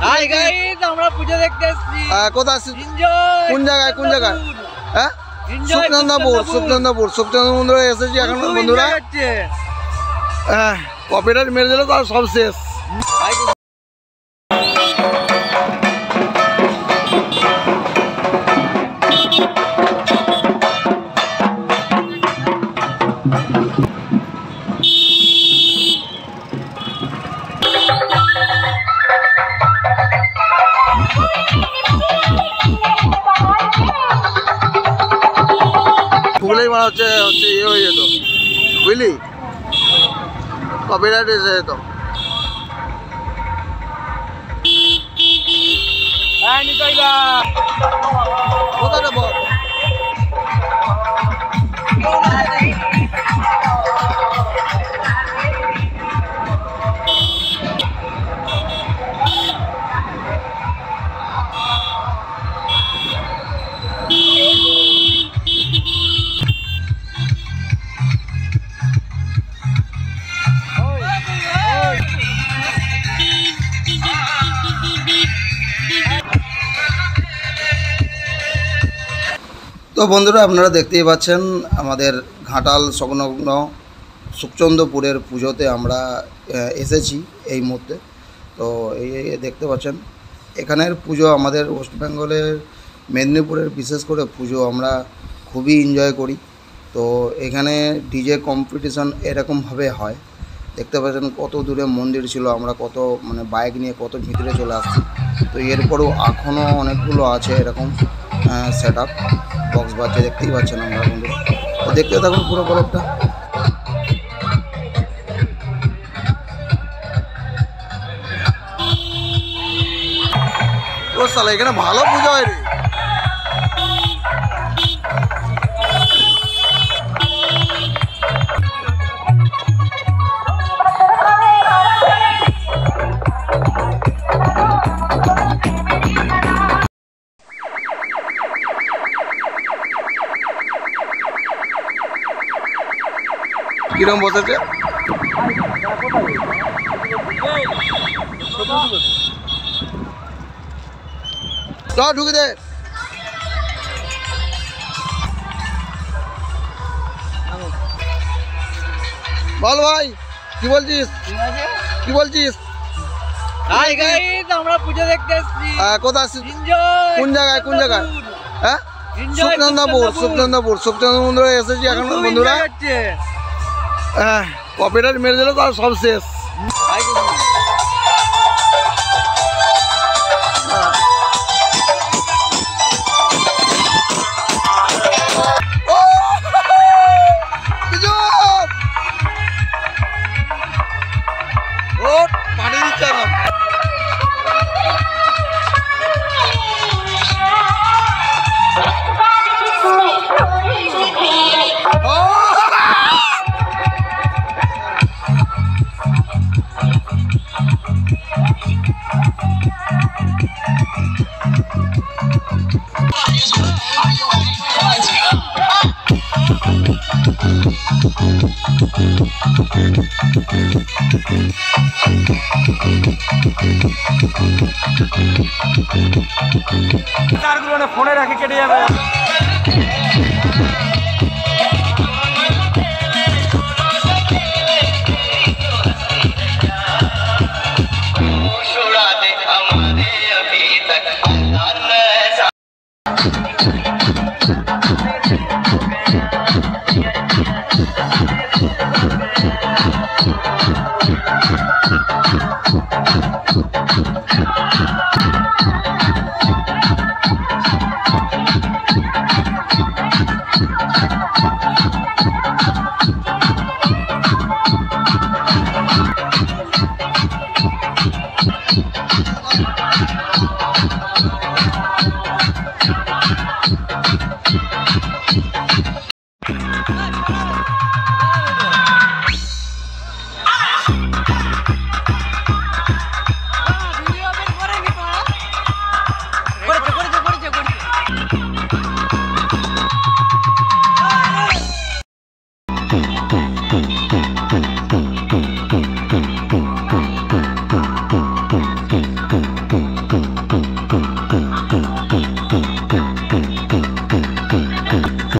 Hi guys, আমরা পূজা দেখতে এসেছি। কোথায়? কোন জায়গায়? হ্যাঁ, সুখচন্দ্রপুর মন্দিরে এসেছি এখন বন্ধুরা। কপিরাইট মেরে দিলে তো আর সব শেষ। ভুলেই মনে হচ্ছে ইয়ে হয়ে যেত, বুঝলি, কপিরাইট এসে যেত। কোথায় যাবো? তো বন্ধুরা, আপনারা দেখতেই পাচ্ছেন আমাদের ঘাটাল সংলগ্ন সুখচন্দ্রপুরের পুজোতে আমরা এসেছি এই মুহূর্তে। তো এই দেখতে পাচ্ছেন এখানের পুজো আমাদের ওয়েস্ট বেঙ্গলের মেদিনীপুরের বিশেষ করে পুজো আমরা খুবই এনজয় করি। তো এখানে ডিজে কম্পিটিশন এরকমভাবে হয়। দেখতে পাচ্ছেন কত দূরে মন্দির ছিল, আমরা কত বাইক নিয়ে কত ভিতরে চলে আসছি। তো এরপরেও এখনও অনেকগুলো আছে এরকম সেট আপ বক্স বাজছে, দেখতেই পাচ্ছেন আমরা বন্ধুরা। তো দেখতে থাকুন পুরো ব্লগটা। ও শালা, এখানে ভালো পুজো হয় রে। কিরম বসেছে? ঢুকে দে। বল ভাই, কি বলছিস? হাই গাইস, আমরা পূজা দেখতে এসেছি। কোথায়? কোন জায়গায়? হ্যাঁ, সুখচন্দ্রপুর মন্দিরে এসেছি এখন বন্ধুরা। কপিরাইট মেরে দিলে তো আর সব শেষ। পানি দিচ্ছে না। তারগুলো ফোনে রাখে কেটে যাবে। boom.